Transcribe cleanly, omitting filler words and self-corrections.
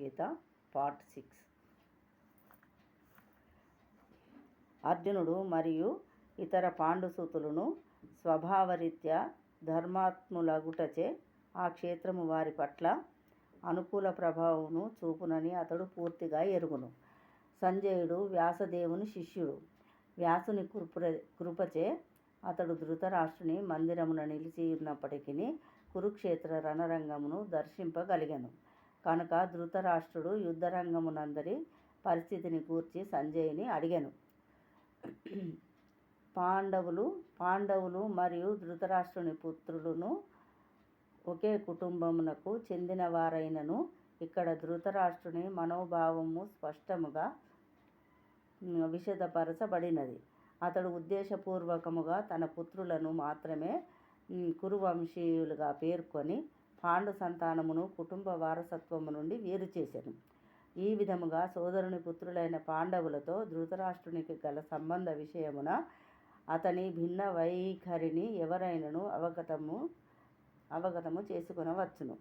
Bhagavad Gita part 6. అర్జునుడు మరియు ఇతర పాండుసూతులను స్వభావరీత్యా ధర్మాత్ములగుటచే ఆ క్షేత్రము వారి పట్ల అనుకూల ప్రభావమును చూపునని అతడు పూర్తిగా ఎరుగును. సంజయుడు వ్యాసదేవుని శిష్యుడు. వ్యాసుని కృపచే అతడు ధృతరాష్ట్రుని మందిరమున నిలిచియున్నప్పటికీ కురుక్షేత్ర రణరంగమును దర్శింపగలిగెను. కనుక ధృతరాష్ట్రుడు యుద్ధరంగమునందరి పరిస్థితిని గూర్చి సంజయుని అడిగెను. పాండవులు మరియు ధృతరాష్ట్రుని పుత్రులను ఒకే కుటుంబమునకు చెందిన వారైనను ఇక్కడ ధృతరాష్ట్రుని మనోభావము స్పష్టముగా విశదపరచబడినది. అతడు ఉద్దేశపూర్వకముగా తన పుత్రులను మాత్రమే కురువంశీయులుగా పేర్కొని పాండు సంతానమును కుటుంబ వారసత్వము నుండి వేరు చేసెను. ఈ విధముగా సోదరుని పుత్రులైన పాండవులతో ధృతరాష్ట్రునికి గల సంబంధ విషయమున అతని భిన్న వైఖరిని ఎవరైనను అవగతము చేసుకొనవచ్చును.